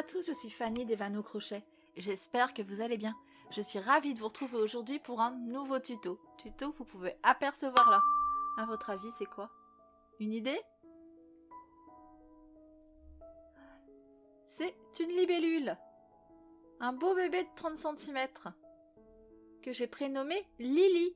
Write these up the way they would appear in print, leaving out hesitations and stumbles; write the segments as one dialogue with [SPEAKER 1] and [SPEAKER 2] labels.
[SPEAKER 1] tous, je suis Fanny des Vannes au crochet. J'espère que vous allez bien. Je suis ravie de vous retrouver aujourd'hui pour un nouveau tuto. Tuto que vous pouvez apercevoir là. À votre avis, c'est quoi? Une idée? C'est une libellule. Un beau bébé de 30 cm que j'ai prénommé Lily.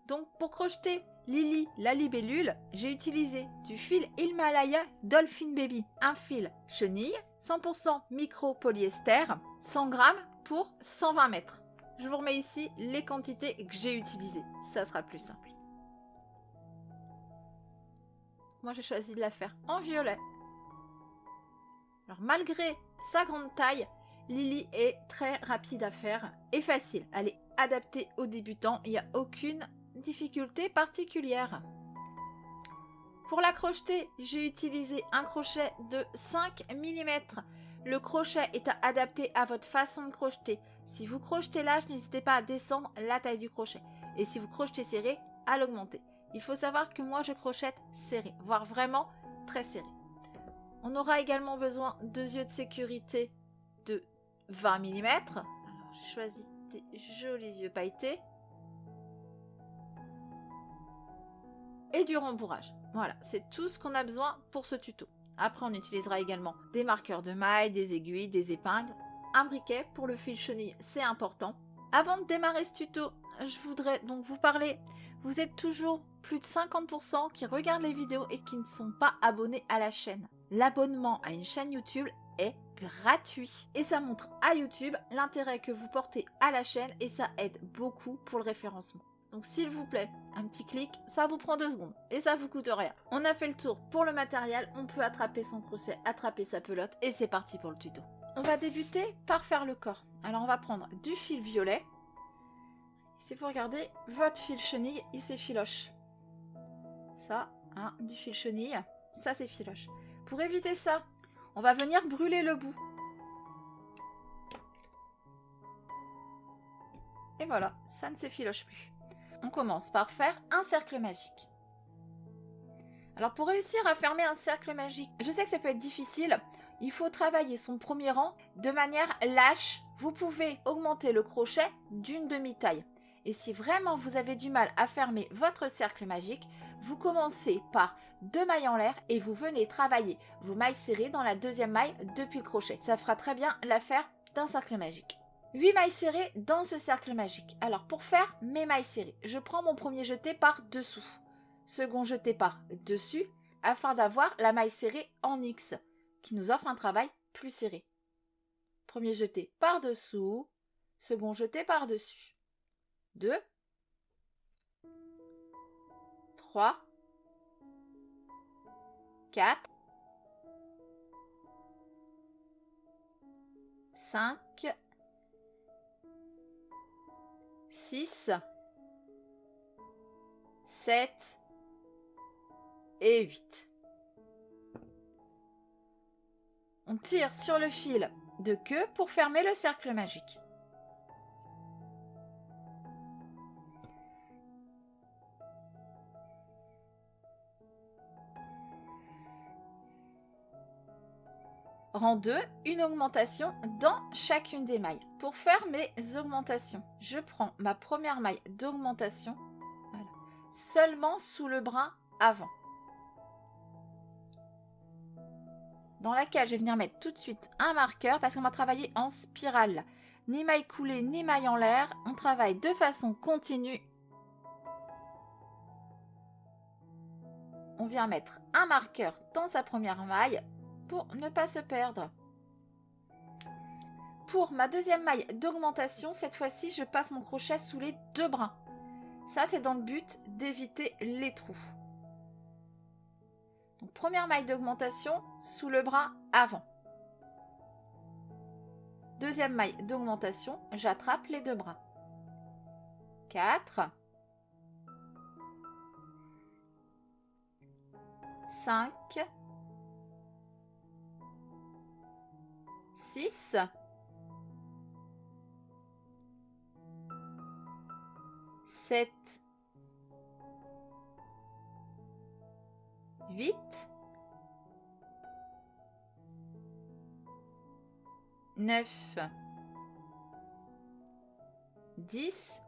[SPEAKER 1] Donc pour crocheter Lily la libellule, j'ai utilisé du fil Himalaya Dolphin Baby, un fil chenille, 100% micro-polyester, 100 grammes pour 120 mètres. Je vous remets ici les quantités que j'ai utilisées, ça sera plus simple. Moi j'ai choisi de la faire en violet. Alors malgré sa grande taille, Lily est très rapide à faire et facile. Elle est adaptée aux débutants, il n'y a aucune difficulté particulière. Pour la crocheter, j'ai utilisé un crochet de 5 mm. Le crochet est adapté à votre façon de crocheter. Si vous crochetez large, n'hésitez pas à descendre la taille du crochet. Et si vous crochetez serré, à l'augmenter. Il faut savoir que moi je crochette serré, voire vraiment très serré. On aura également besoin de yeux de sécurité de 20 mm. Alors j'ai choisi des jolis yeux pailletés. Et du rembourrage. Voilà, c'est tout ce qu'on a besoin pour ce tuto. Après, on utilisera également des marqueurs de mailles, des aiguilles, des épingles, un briquet pour le fil chenille, c'est important. Avant de démarrer ce tuto, je voudrais donc vous parler. Vous êtes toujours plus de 50% qui regardent les vidéos et qui ne sont pas abonnés à la chaîne. L'abonnement à une chaîne YouTube est gratuit et ça montre à YouTube l'intérêt que vous portez à la chaîne et ça aide beaucoup pour le référencement. Donc s'il vous plaît, un petit clic, ça vous prend 2 secondes et ça vous coûte rien. On a fait le tour pour le matériel, on peut attraper son crochet, attraper sa pelote et c'est parti pour le tuto. On va débuter par faire le corps. Alors on va prendre du fil violet. Si vous regardez, votre fil chenille, il s'effiloche. Ça, hein, du fil chenille, ça s'effiloche. Pour éviter ça, on va venir brûler le bout. Et voilà, ça ne s'effiloche plus. On commence par faire un cercle magique. Alors pour réussir à fermer un cercle magique, je sais que ça peut être difficile, il faut travailler son premier rang de manière lâche. Vous pouvez augmenter le crochet d'une demi-taille. Et si vraiment vous avez du mal à fermer votre cercle magique, vous commencez par 2 mailles en l'air et vous venez travailler vos mailles serrées dans la deuxième maille depuis le crochet. Ça fera très bien l'affaire d'un cercle magique. 8 mailles serrées dans ce cercle magique. Alors pour faire mes mailles serrées, je prends mon premier jeté par dessous, second jeté par dessus, afin d'avoir la maille serrée en X, qui nous offre un travail plus serré. Premier jeté par dessous, second jeté par dessus. 2, 3, 4, 5, 6, 7 et 8. On tire sur le fil de queue pour fermer le cercle magique. Rang 2, une augmentation dans chacune des mailles. Pour faire mes augmentations, je prends ma première maille d'augmentation, voilà, seulement sous le brin avant, dans laquelle je vais venir mettre tout de suite un marqueur parce qu'on va travailler en spirale. Ni maille coulée, ni maille en l'air, on travaille de façon continue. On vient mettre un marqueur dans sa première maille pour ne pas se perdre. Pour ma deuxième maille d'augmentation, cette fois-ci, je passe mon crochet sous les 2 brins. Ça, c'est dans le but d'éviter les trous. Donc, première maille d'augmentation sous le brin avant. Deuxième maille d'augmentation, j'attrape les 2 brins. 4, 5, 6, 7, 8 9, 10,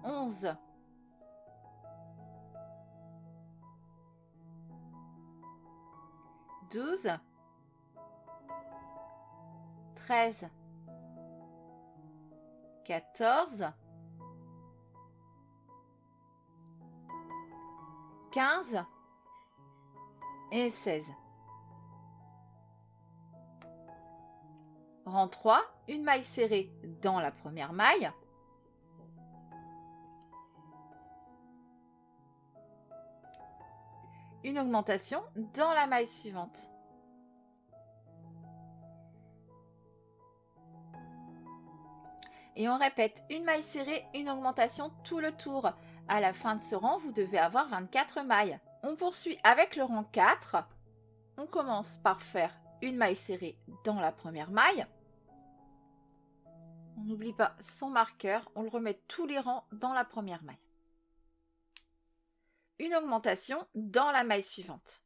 [SPEAKER 1] 11, 12, 13, 14, 15 et 16. Rang 3, une maille serrée dans la première maille. Une augmentation dans la maille suivante. Et on répète, une maille serrée, une augmentation tout le tour. À la fin de ce rang, vous devez avoir 24 mailles. On poursuit avec le rang 4. On commence par faire une maille serrée dans la première maille. On n'oublie pas son marqueur, on le remet tous les rangs dans la première maille. Une augmentation dans la maille suivante.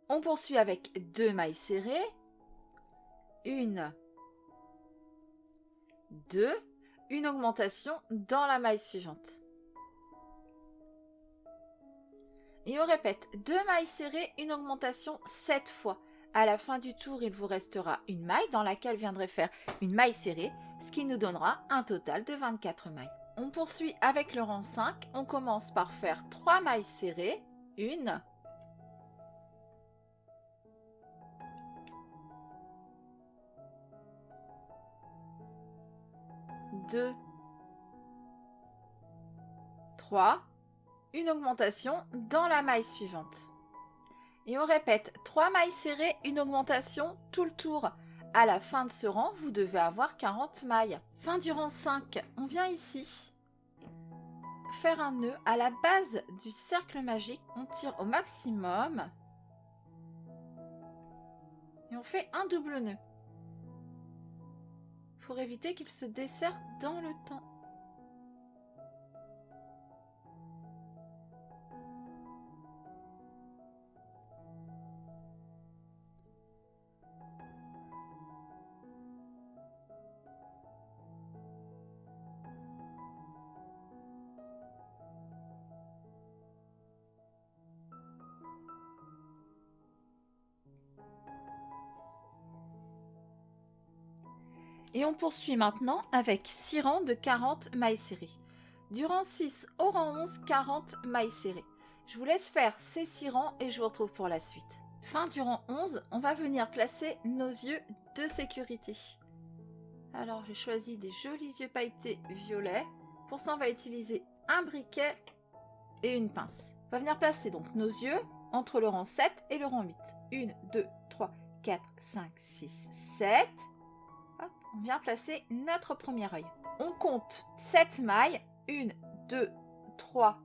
[SPEAKER 1] On poursuit avec 2 mailles serrées. 1, 2, une augmentation dans la maille suivante. Et on répète, 2 mailles serrées, une augmentation 7 fois. À la fin du tour, il vous restera une maille dans laquelle viendrait faire une maille serrée, ce qui nous donnera un total de 24 mailles. On poursuit avec le rang 5. On commence par faire 3 mailles serrées. 1, 2, 3, une augmentation dans la maille suivante. Et on répète, 3 mailles serrées, une augmentation tout le tour. À la fin de ce rang, vous devez avoir 40 mailles. Fin du rang 5, on vient ici faire un nœud à la base du cercle magique. On tire au maximum et on fait un double nœud pour éviter qu'il se desserre dans le temps. Et on poursuit maintenant avec 6 rangs de 40 mailles serrées. Du rang 6 au rang 11, 40 mailles serrées. Je vous laisse faire ces 6 rangs et je vous retrouve pour la suite. Fin du rang 11, on va venir placer nos yeux de sécurité. Alors j'ai choisi des jolis yeux pailletés violets. Pour ça on va utiliser un briquet et une pince. On va venir placer donc nos yeux entre le rang 7 et le rang 8. 1, 2, 3, 4, 5, 6, 7. Hop, on vient placer notre premier œil. On compte 7 mailles. 1, 2, 3,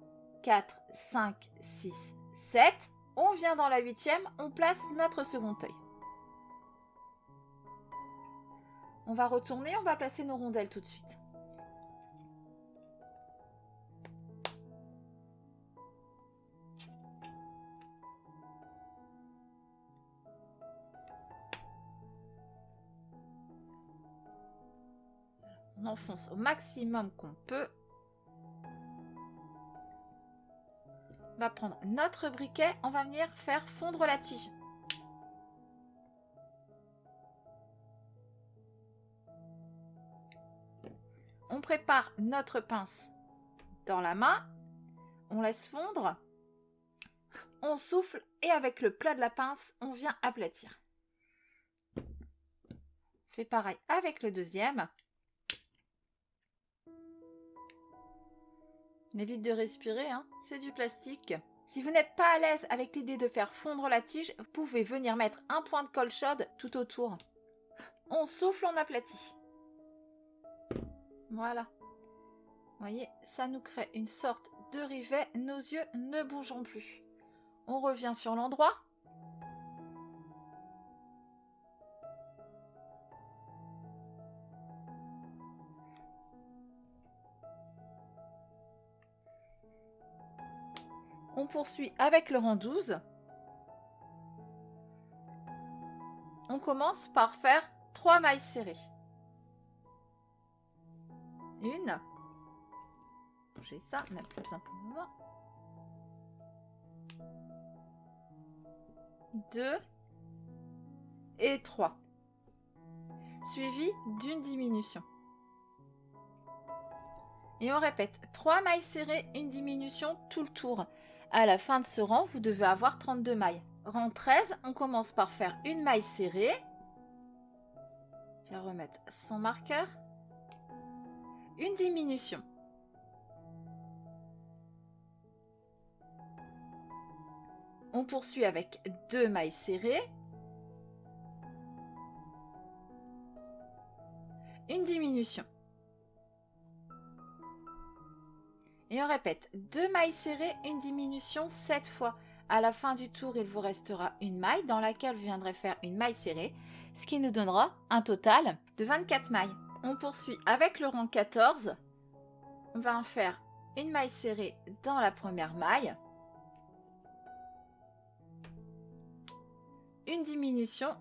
[SPEAKER 1] 4, 5, 6, 7. On vient dans la 8e, on place notre second œil. On va retourner, on va placer nos rondelles tout de suite. On enfonce au maximum qu'on peut. On va prendre notre briquet, on va venir faire fondre la tige. On prépare notre pince dans la main, on laisse fondre, on souffle et avec le plat de la pince, on vient aplatir. Fait pareil avec le deuxième. On évite de respirer, hein, c'est du plastique. Si vous n'êtes pas à l'aise avec l'idée de faire fondre la tige, vous pouvez venir mettre un point de colle chaude tout autour. On souffle, on aplatit. Voilà. Vous voyez, ça nous crée une sorte de rivet. Nos yeux ne bougeront plus. On revient sur l'endroit. On poursuit avec le rang 12. On commence par faire 3 mailles serrées. Une. Bougez ça, on n'a plus besoin pour le moment. 2 et 3. Suivi d'une diminution. Et on répète 3 mailles serrées, une diminution tout le tour. À la fin de ce rang, vous devez avoir 32 mailles. Rang 13, on commence par faire une maille serrée. Je vais remettre son marqueur. Une diminution. On poursuit avec 2 mailles serrées. Une diminution. Et on répète 2 mailles serrées, une diminution 7 fois. À la fin du tour, il vous restera une maille dans laquelle vous viendrez faire une maille serrée, ce qui nous donnera un total de 24 mailles. On poursuit avec le rang 14. On va en faire une maille serrée dans la première maille. Une diminution.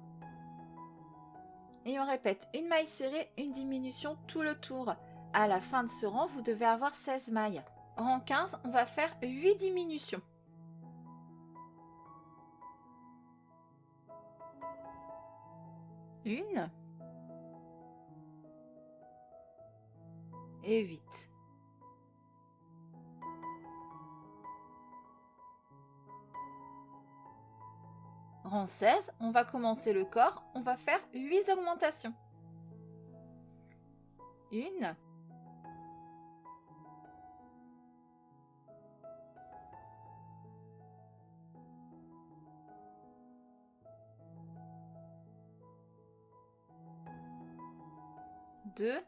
[SPEAKER 1] Et on répète une maille serrée, une diminution tout le tour. À la fin de ce rang, vous devez avoir 16 mailles. Rang 15, on va faire 8 diminutions. Une. Et 8. Rang 16, on va commencer le corps, on va faire 8 augmentations. Une. Deux.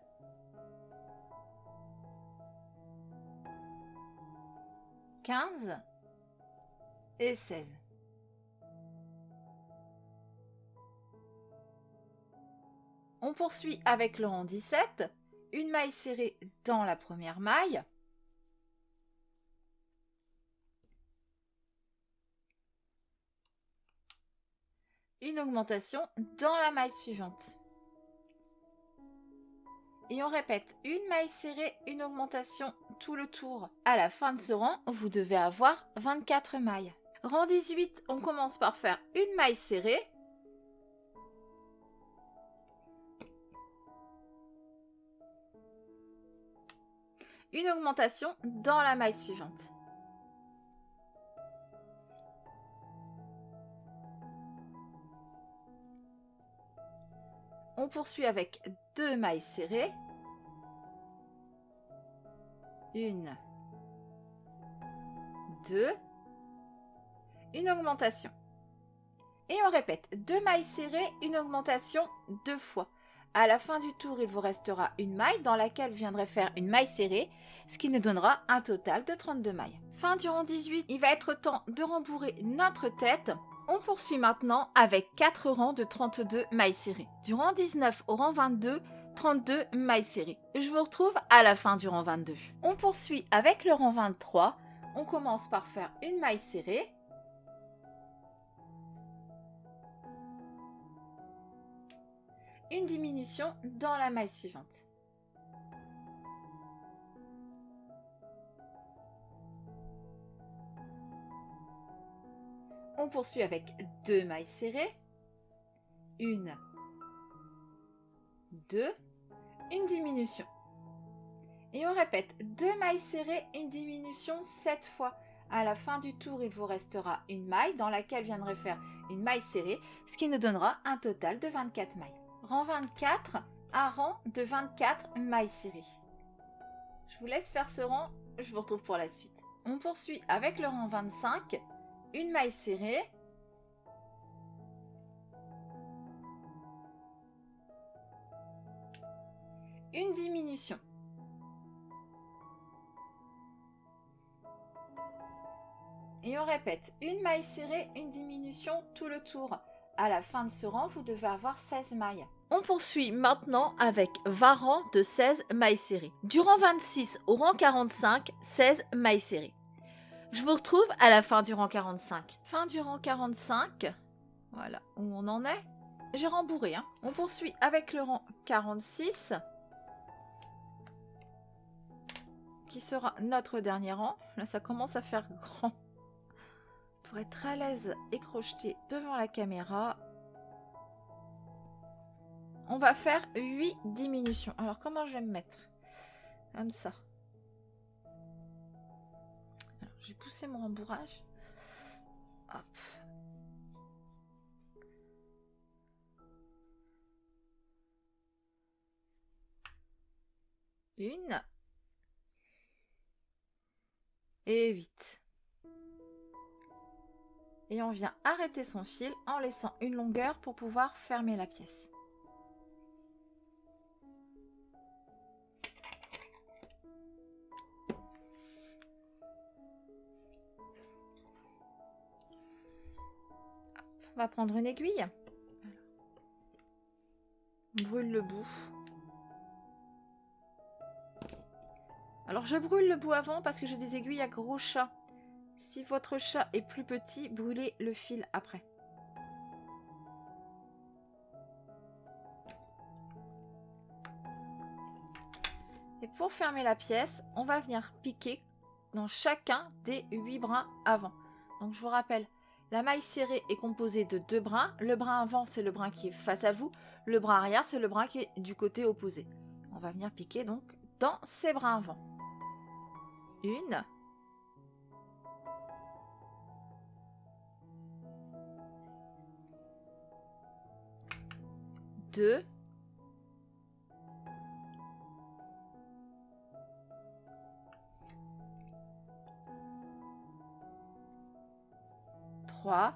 [SPEAKER 1] 15 et 16. On poursuit avec le rang 17, une maille serrée dans la première maille, une augmentation dans la maille suivante. Et on répète une maille serrée, une augmentation tout le tour. À la fin de ce rang, vous devez avoir 24 mailles. Rang 18, on commence par faire une maille serrée. Une augmentation dans la maille suivante. On poursuit avec 2 mailles serrées. Une, 2, une augmentation. Et on répète 2 mailles serrées, une augmentation 2 fois. À la fin du tour, il vous restera une maille dans laquelle vous viendrez faire une maille serrée, ce qui nous donnera un total de 32 mailles. Fin du rang 18, il va être temps de rembourrer notre tête. On poursuit maintenant avec 4 rangs de 32 mailles serrées. Du rang 19 au rang 22, 32 mailles serrées. Je vous retrouve à la fin du rang 22. On poursuit avec le rang 23. On commence par faire une maille serrée. Une diminution dans la maille suivante. On poursuit avec 2 mailles serrées. Une, 2, une diminution. Et on répète 2 mailles serrées, une diminution 7 fois. À la fin du tour, il vous restera une maille dans laquelle viendrait faire une maille serrée, ce qui nous donnera un total de 24 mailles. Rang 24, un rang de 24 mailles serrées. Je vous laisse faire ce rang, je vous retrouve pour la suite. On poursuit avec le rang 25, une maille serrée, une diminution. Et on répète, une maille serrée, une diminution tout le tour. À la fin de ce rang, vous devez avoir 16 mailles. On poursuit maintenant avec 20 rangs de 16 mailles serrées. Du rang 26 au rang 45, 16 mailles serrées. Je vous retrouve à la fin du rang 45. Fin du rang 45. Voilà où on en est. J'ai rembourré. Hein. On poursuit avec le rang 46. Qui sera notre dernier rang. Là, ça commence à faire grand. Pour être à l'aise et crocheté devant la caméra. On va faire 8 diminutions. Alors, comment je vais me mettre? Comme ça. Alors, j'ai poussé mon rembourrage. Hop. Une. Et 8. Et on vient arrêter son fil en laissant une longueur pour pouvoir fermer la pièce. On va prendre une aiguille. On brûle le bout. Alors je brûle le bout avant parce que j'ai des aiguilles à gros chat. Si votre chat est plus petit, brûlez le fil après. Et pour fermer la pièce, on va venir piquer dans chacun des 8 brins avant. Donc je vous rappelle, la maille serrée est composée de 2 brins. Le brin avant, c'est le brin qui est face à vous. Le brin arrière, c'est le brin qui est du côté opposé. On va venir piquer donc dans ces brins avant. Une. Deux. Trois.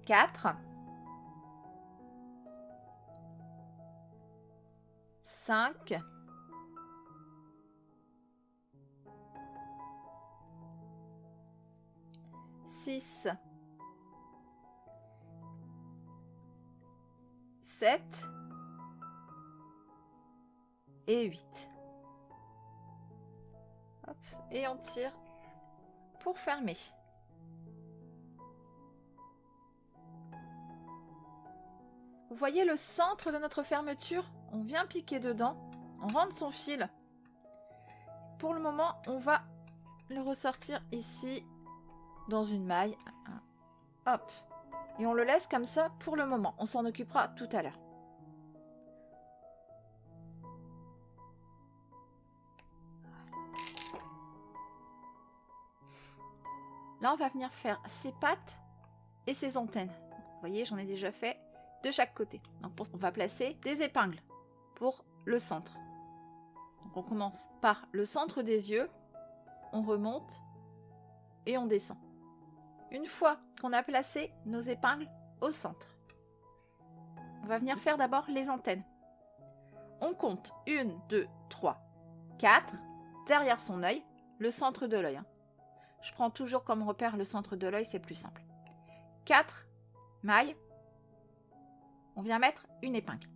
[SPEAKER 1] Quatre. 5, 6, 7 et 8. Hop, et on tire pour fermer. Vous voyez le centre de notre fermeture? On vient piquer dedans, on rentre son fil. Pour le moment, on va le ressortir ici dans une maille. Hop. Et on le laisse comme ça pour le moment. On s'en occupera tout à l'heure. Là, on va venir faire ses pattes et ses antennes. Vous voyez, j'en ai déjà fait de chaque côté. Donc, on va placer des épingles pour le centre. Donc, on commence par le centre des yeux. On remonte et on descend. Une fois qu'on a placé nos épingles au centre, on va venir faire d'abord les antennes. On compte 1, 2, 3, 4 derrière son œil, le centre de l'œil. Je prends toujours comme repère le centre de l'œil, c'est plus simple. 4 mailles. On vient mettre une épingle.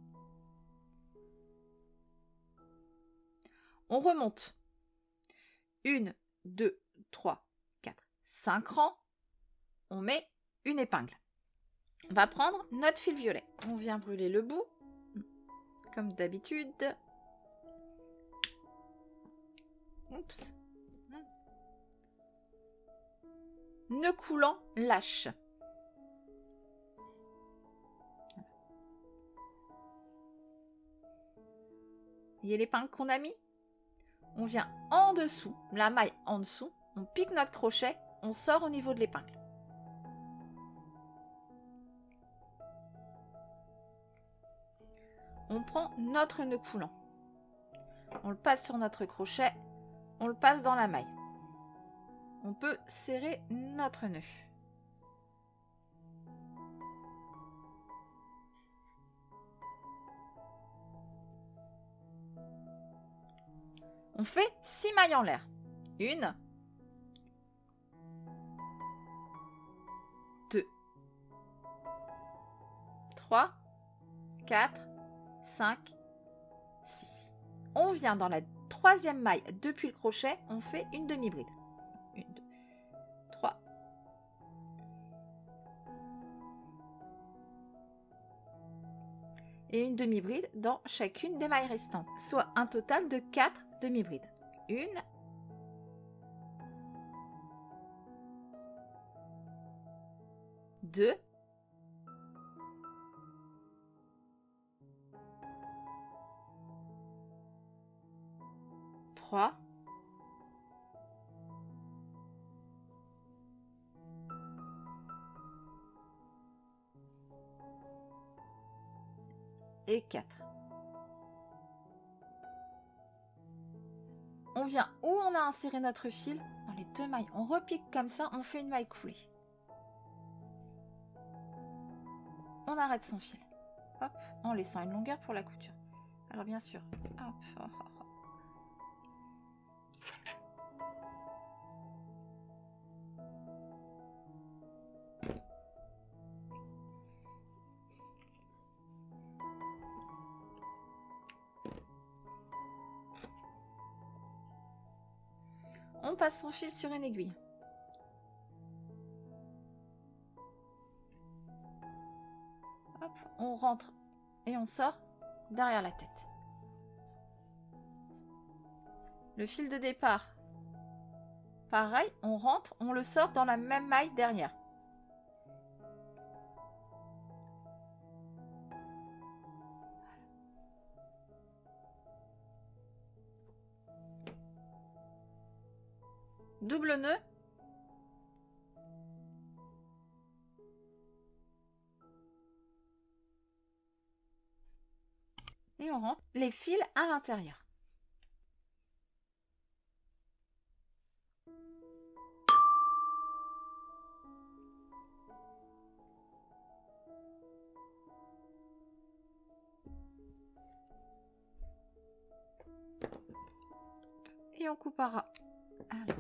[SPEAKER 1] On remonte. 1, 2, 3, 4, 5 rangs. On met une épingle. On va prendre notre fil violet. On vient brûler le bout, comme d'habitude. Oups. Nœud coulant lâche. Vous voyez l'épingle qu'on a mis? On vient en dessous, la maille en dessous, on pique notre crochet, on sort au niveau de l'épingle. On prend notre nœud coulant. On le passe sur notre crochet, on le passe dans la maille. On peut serrer notre nœud. On fait 6 mailles en l'air. 1, 2, 3, 4, 5, 6. On vient dans la troisième maille depuis le crochet, on fait une demi-bride. 1, 2, 3. Et une demi-bride dans chacune des mailles restantes, soit un total de 4 demi-brides. 1, 2, 3, 4. On vient où on a inséré notre fil, dans les 2 mailles, on repique comme ça, on fait une maille coulée. On arrête son fil, hop, en laissant une longueur pour la couture. Alors bien sûr, hop, hop, hop. On passe son fil sur une aiguille. Hop, on rentre et on sort derrière la tête. Le fil de départ, pareil, on rentre, on le sort dans la même maille derrière. Double nœud. Et on rentre les fils à l'intérieur. Et on coupera. Alors,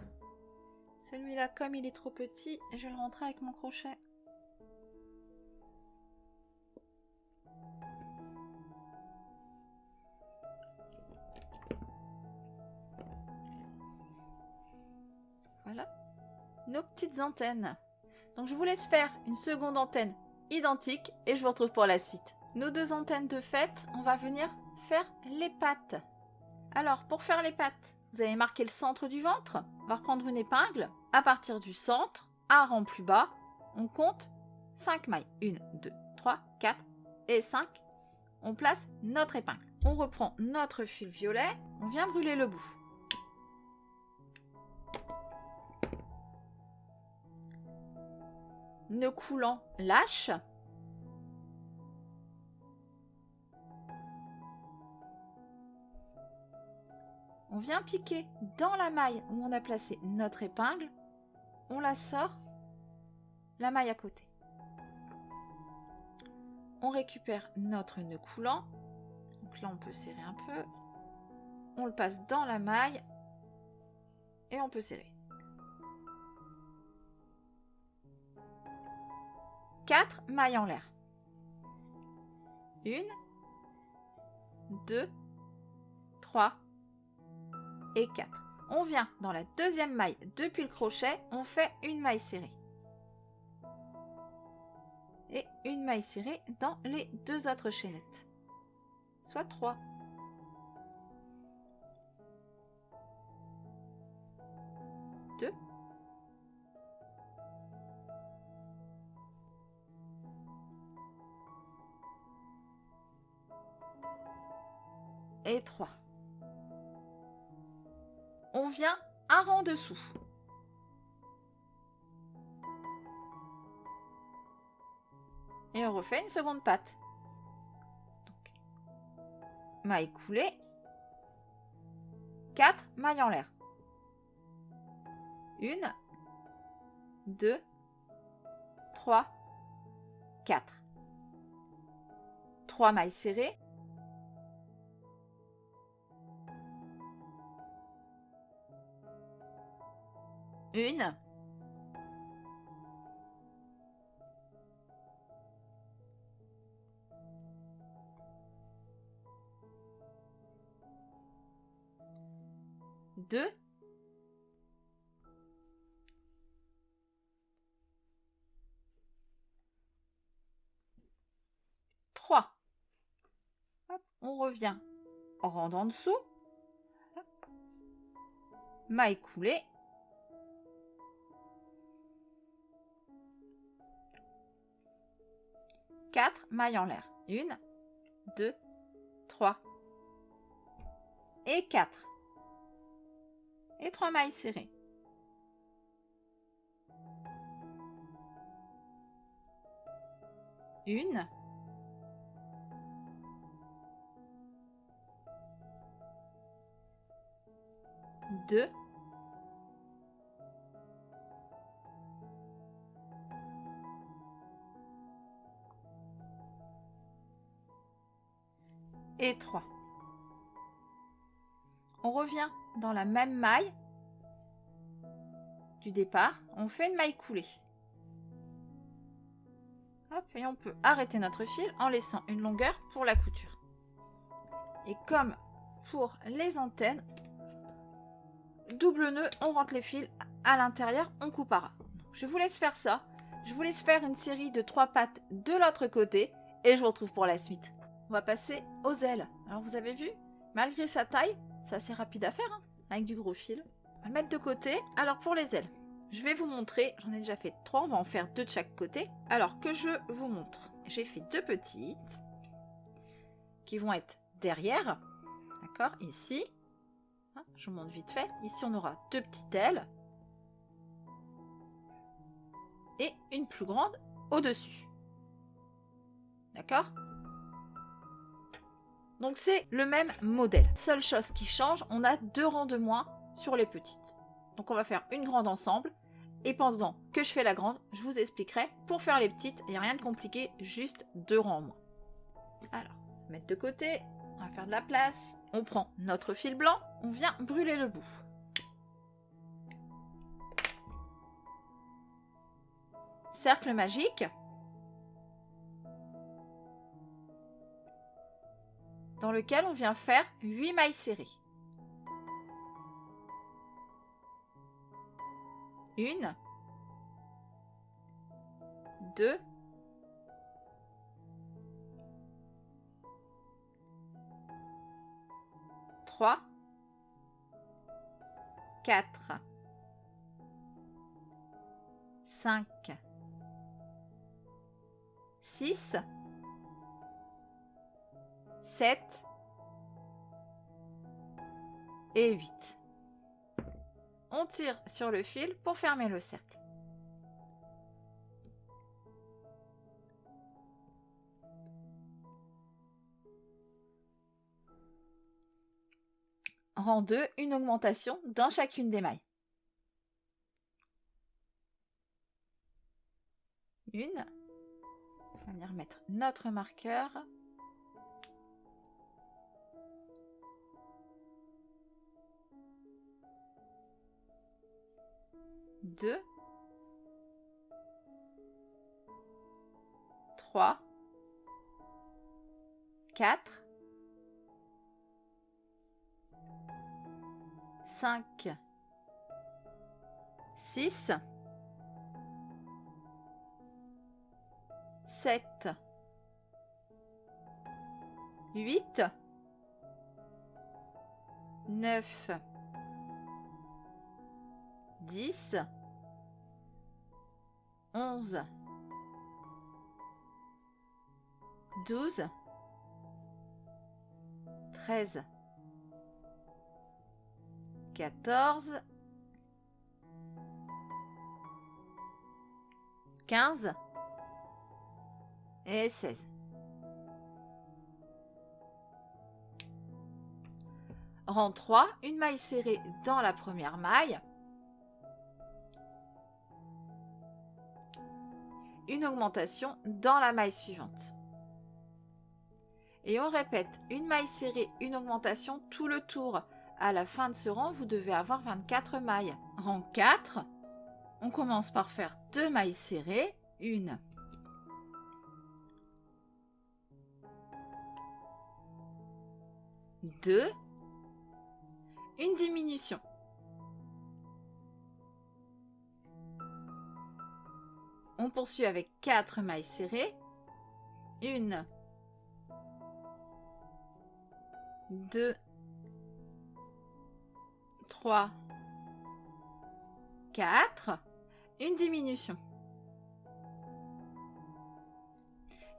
[SPEAKER 1] celui-là, comme il est trop petit, je vais le rentrer avec mon crochet. Voilà nos petites antennes. Donc je vous laisse faire une seconde antenne identique et je vous retrouve pour la suite. Nos 2 antennes de fait, on va venir faire les pattes. Alors pour faire les pattes, vous avez marqué le centre du ventre. On va reprendre une épingle. À partir du centre, un rang plus bas, on compte 5 mailles. 1, 2, 3, 4 et 5. On place notre épingle. On reprend notre fil violet. On vient brûler le bout. Nœud coulant, lâche. On vient piquer dans la maille où on a placé notre épingle. On la sort, la maille à côté. On récupère notre nœud coulant. Donc là, on peut serrer un peu. On le passe dans la maille et on peut serrer. 4 mailles en l'air. 1, 2, 3 et 4. On vient dans la deuxième maille depuis le crochet, on fait une maille serrée. Et une maille serrée dans les 2 autres chaînettes. Soit 3. 2. Et 3. On vient un rang dessous. Et on refait une seconde patte. Donc, maille coulée. 4 mailles en l'air. 1, 2, 3, 4. 3 mailles serrées. 1, 2, 2, 3. Hop, on revient en rang en dessous, hop, maille coulée, quatre mailles en l'air, 1, 2, 3 et 4 et 3 mailles serrées. Une, deux, et 3. On revient dans la même maille du départ, on fait une maille coulée. Hop, et on peut arrêter notre fil en laissant une longueur pour la couture. Et comme pour les antennes, double nœud, on rentre les fils à l'intérieur, on coupera. Je vous laisse faire ça. Je vous laisse faire une série de 3 pattes de l'autre côté et je vous retrouve pour la suite. On va passer aux ailes. Alors vous avez vu, malgré sa taille, c'est assez rapide à faire, hein, avec du gros fil. On va le mettre de côté. Alors pour les ailes, je vais vous montrer, j'en ai déjà fait 3, on va en faire 2 de chaque côté. Alors que je vous montre, j'ai fait 2 petites qui vont être derrière, d'accord, ici. Je vous montre vite fait. Ici, on aura 2 petites ailes et une plus grande au-dessus. D'accord? Donc, c'est le même modèle. Seule chose qui change, on a 2 rangs de moins sur les petites. Donc, on va faire une grande ensemble. Et pendant que je fais la grande, je vous expliquerai. Pour faire les petites, il n'y a rien de compliqué, juste 2 rangs en moins. Alors, mettre de côté. On va faire de la place. On prend notre fil blanc, on vient brûler le bout. Cercle magique. Dans lequel on vient faire 8 mailles serrées. 1, 2, 3, 4, 5, 6, 7 et 8. On tire sur le fil pour fermer le cercle. Rang 2, une augmentation dans chacune des mailles. 1. On va venir mettre notre marqueur. 2, 3, 4, 5, 6, 7, 8, 9, 10, 11, 12, 13, 14, 15 et 16. Rang 3, une maille serrée dans la première maille. Une augmentation dans la maille suivante. Et on répète, une maille serrée, une augmentation tout le tour. À la fin de ce rang, vous devez avoir 24 mailles. Rang 4, on commence par faire 2 mailles serrées, 1, 2, une diminution On poursuit avec 4 mailles serrées. 1, 2, 3, 4. Une diminution.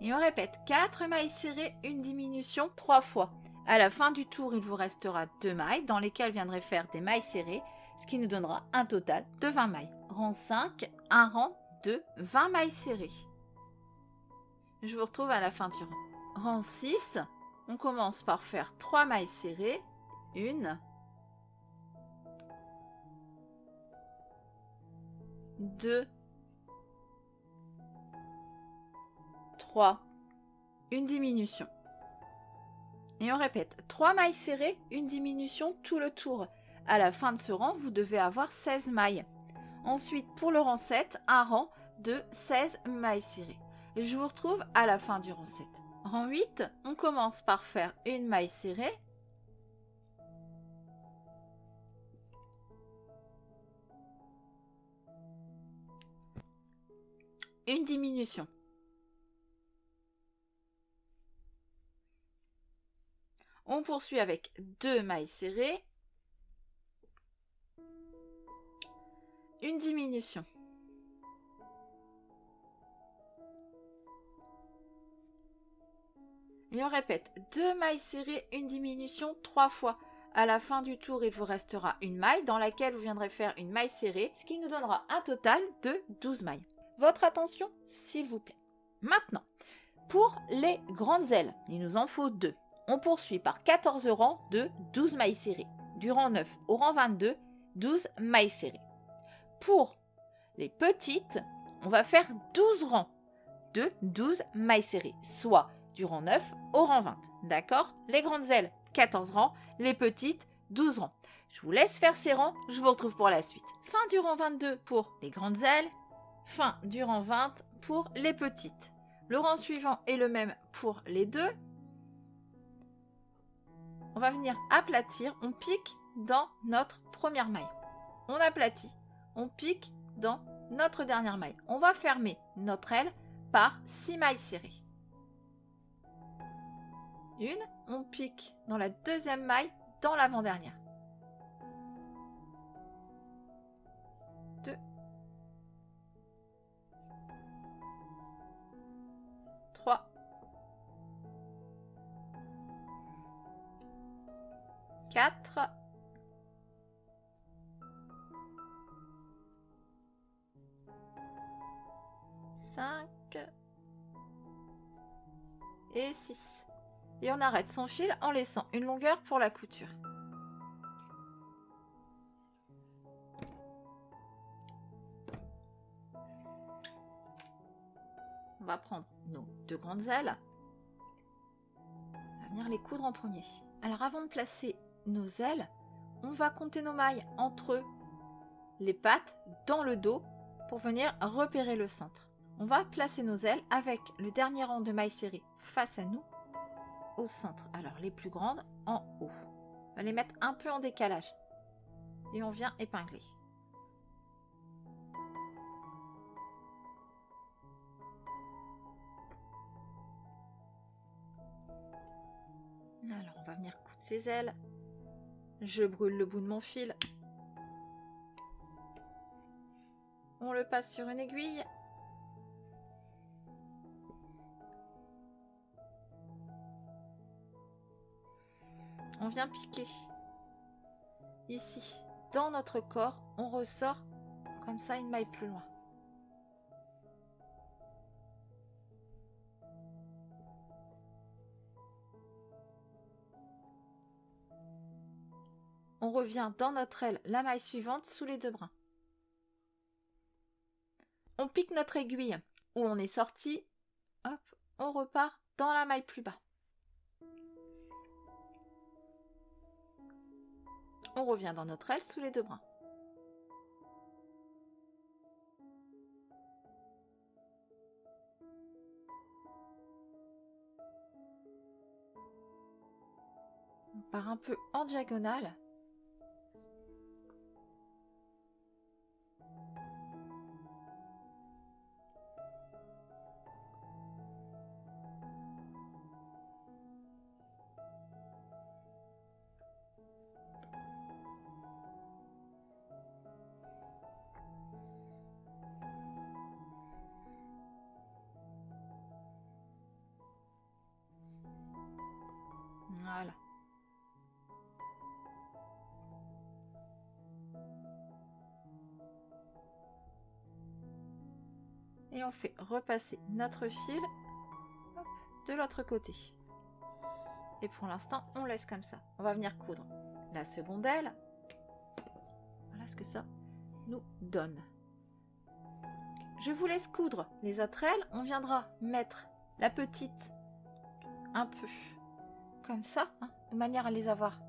[SPEAKER 1] Et on répète 4 mailles serrées, une diminution 3 fois. À la fin du tour, il vous restera 2 mailles dans lesquelles viendrait faire des mailles serrées, ce qui nous donnera un total de 20 mailles. Rang 5, un rang de 20 mailles serrées. Je vous retrouve à la fin du rang. Rang 6, on commence par faire 3 mailles serrées. 1, 2, 3, une diminution. Et on répète 3 mailles serrées, une diminution tout le tour. À la fin de ce rang, vous devez avoir 16 mailles. Ensuite, pour le rang 7, un rang de 16 mailles serrées. Je vous retrouve à la fin du rang 7. Rang 8, on commence par faire une maille serrée. Une diminution. On poursuit avec 2 mailles serrées. Une diminution. Et on répète 2 mailles serrées, une diminution 3 fois. À la fin du tour, il vous restera une maille dans laquelle vous viendrez faire une maille serrée, ce qui nous donnera un total de 12 mailles. Votre attention, s'il vous plaît. Maintenant, pour les grandes ailes, il nous en faut 2. On poursuit par 14 rangs de 12 mailles serrées. Du rang 9 au rang 22, 12 mailles serrées. Pour les petites, on va faire 12 rangs de 12 mailles serrées, soit du rang 9 au rang 20. D'accord? Les grandes ailes, 14 rangs. Les petites, 12 rangs. Je vous laisse faire ces rangs, je vous retrouve pour la suite. Fin du rang 22 pour les grandes ailes. Fin du rang 20 pour les petites. Le rang suivant est le même pour les deux. On va venir aplatir, on pique dans notre première maille. On aplatit, on pique dans notre dernière maille. On va fermer notre aile par 6 mailles serrées. Une, on pique dans la deuxième maille, dans l'avant-dernière. 2, 3, 4, 5 et 6. Et on arrête son fil en laissant une longueur pour la couture. On va prendre nos 2 grandes ailes. On va venir les coudre en premier. Alors avant de placer nos ailes, on va compter nos mailles entre les pattes dans le dos pour venir repérer le centre. On va placer nos ailes avec le dernier rang de mailles serrées face à nous au centre. Alors les plus grandes en haut. On va les mettre un peu en décalage et on vient épingler. Alors on va venir coudre ses ailes. Je brûle le bout de mon fil. On le passe sur une aiguille. On vient piquer. Ici, dans notre corps, on ressort comme ça une maille plus loin. On revient dans notre aile, la maille suivante, sous les 2 brins. On pique notre aiguille où on est sorti. Hop, on repart dans la maille plus bas. On revient dans notre aile sous les 2 brins. On part un peu en diagonale. Voilà. Et on fait repasser notre fil hop, de l'autre côté. Et pour l'instant, on laisse comme ça. On va venir coudre la seconde aile. Voilà ce que ça nous donne. Je vous laisse coudre les autres ailes. On viendra mettre la petite un peu comme ça, hein, de manière à les avoir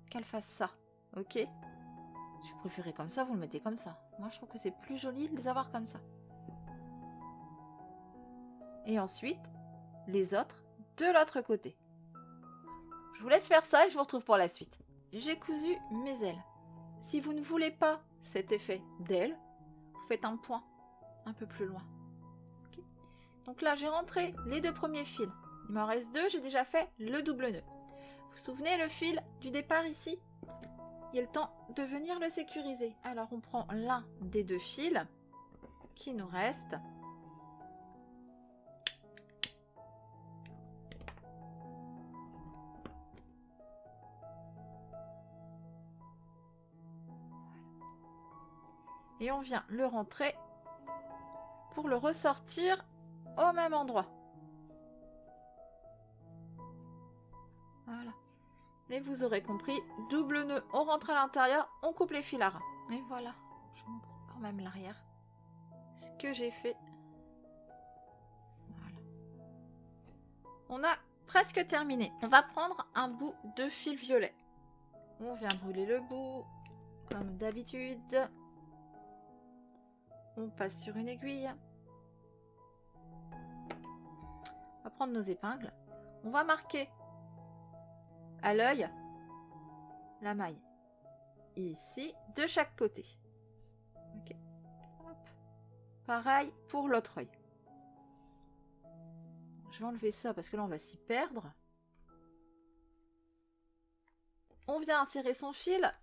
[SPEAKER 1] qu'elle fasse ça. Ok? Si vous préférez comme ça, vous le mettez comme ça. Moi, je trouve que c'est plus joli de les avoir comme ça. Et ensuite, les autres de l'autre côté. Je vous laisse faire ça et je vous retrouve pour la suite. J'ai cousu mes ailes. Si vous ne voulez pas cet effet d'aile, vous faites un point un peu plus loin. Okay. Donc là, j'ai rentré les 2 premiers fils. Il m'en reste 2, j'ai déjà fait le double nœud. Vous vous souvenez le fil du départ ici? Il y a le temps de venir le sécuriser. Alors on prend l'un des 2 fils qui nous reste. Et on vient le rentrer pour le ressortir au même endroit. Voilà. Et vous aurez compris, double nœud, on rentre à l'intérieur, on coupe les filards. Et voilà, je vous montre quand même l'arrière. Ce que j'ai fait. Voilà. On a presque terminé. On va prendre un bout de fil violet. On vient brûler le bout, comme d'habitude. On passe sur une aiguille. On va prendre nos épingles. On va marquer à l'œil la maille ici de chaque côté. Ok. Hop. Pareil pour l'autre œil. Je vais enlever ça parce que là on va s'y perdre. On vient insérer son fil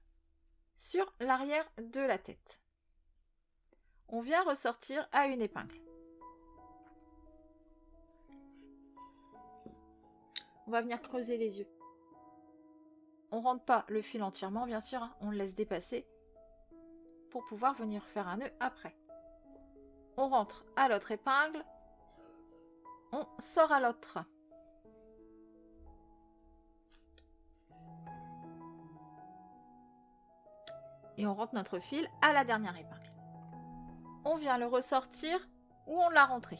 [SPEAKER 1] sur l'arrière de la tête. On vient ressortir à une épingle. On va venir creuser les yeux. On rentre pas le fil entièrement, bien sûr, hein, on le laisse dépasser pour pouvoir venir faire un nœud après. On rentre à l'autre épingle, on sort à l'autre. Et on rentre notre fil à la dernière épingle. On vient le ressortir où on l'a rentré.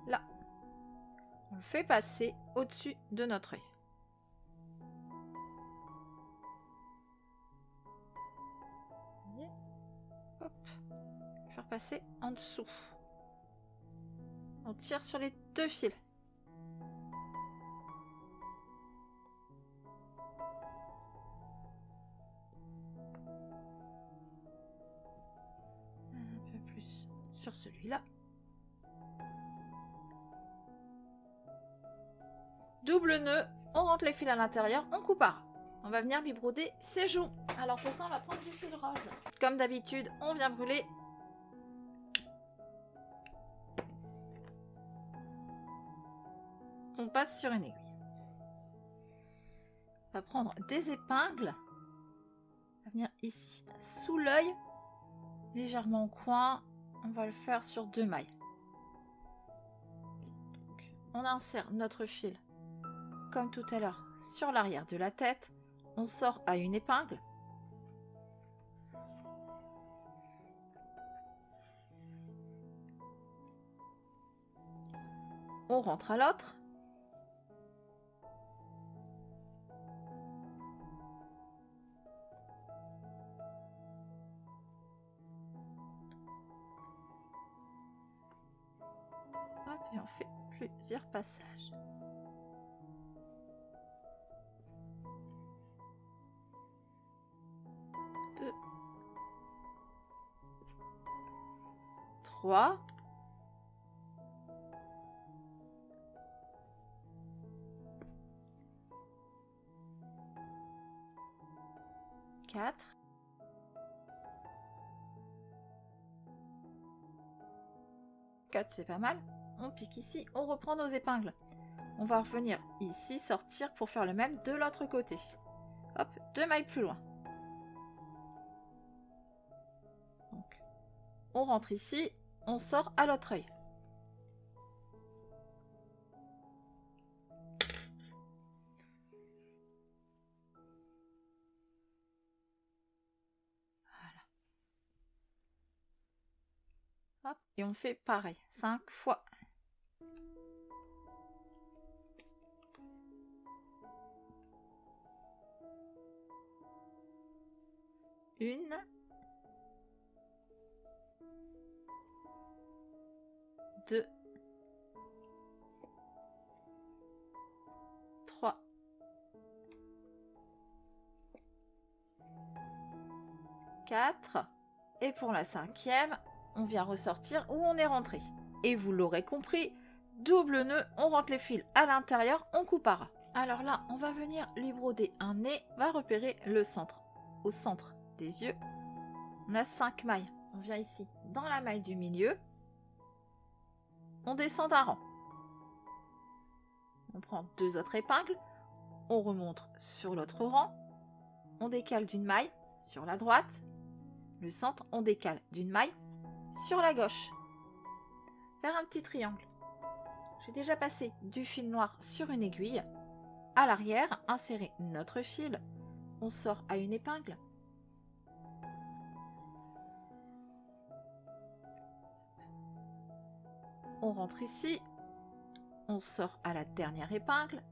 [SPEAKER 1] Là, on le fait passer au-dessus de notre œil. Hop, faire passer en dessous. On tire sur les 2 fils. Un peu plus sur celui-là. Double nœud, on rentre les fils à l'intérieur, on coupe à ras. On va venir lui broder ses joues. Alors pour ça, on va prendre du fil rose. Comme d'habitude, on vient brûler. On passe sur une aiguille. On va prendre des épingles. On va venir ici, sous l'œil, légèrement au coin. On va le faire sur 2 mailles. Donc, on insère notre fil, comme tout à l'heure, sur l'arrière de la tête. On sort à une épingle. On rentre à l'autre. Hop, et on fait plusieurs passages. Deux. 3. 4. 4 c'est pas mal. On pique ici, on reprend nos épingles. On va revenir ici, sortir pour faire le même de l'autre côté. Hop, 2 mailles plus loin. Donc, on rentre ici, on sort à l'autre œil. Hop, et on fait pareil, 5 fois. Une. Deux. 3. 4. Et pour la 5e, on vient ressortir où on est rentré. Et vous l'aurez compris, double nœud, on rentre les fils à l'intérieur, on coupe à ras. Alors là, on va venir lui broder un nez, on va repérer le centre. Au centre des yeux, on a 5 mailles. On vient ici dans la maille du milieu, on descend d'un rang. On prend 2 autres épingles, on remonte sur l'autre rang, on décale d'une maille sur la droite, le centre, on décale d'une maille sur la gauche. Faire un petit triangle. J'ai déjà passé du fil noir sur une aiguille. À l'arrière, insérer notre fil. On sort à une épingle. On rentre ici. On sort à la dernière épingle.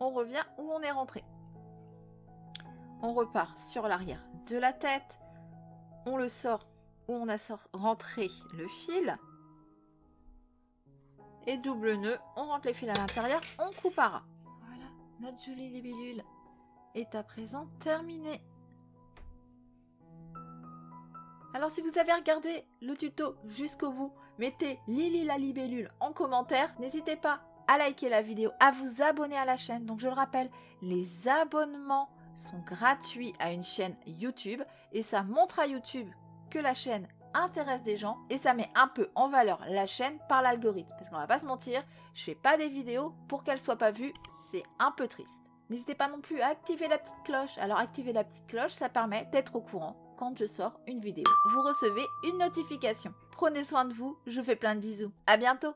[SPEAKER 1] On revient où on est rentré. On repart sur l'arrière de la tête. On le sort où on a rentré le fil. Et double nœud, on rentre les fils à l'intérieur, on coupe à ras. Voilà, notre jolie libellule est à présent terminée. Alors si vous avez regardé le tuto jusqu'au bout, mettez Lily la libellule en commentaire. N'hésitez pas à liker la vidéo, à vous abonner à la chaîne. Donc je le rappelle, les abonnements sont gratuits à une chaîne YouTube et ça montre à YouTube que la chaîne intéresse des gens et ça met un peu en valeur la chaîne par l'algorithme. Parce qu'on va pas se mentir, je fais pas des vidéos pour qu'elles soient pas vues, c'est un peu triste. N'hésitez pas non plus à activer la petite cloche. Alors activer la petite cloche, ça permet d'être au courant quand je sors une vidéo. Vous recevez une notification. Prenez soin de vous, je vous fais plein de bisous. À bientôt.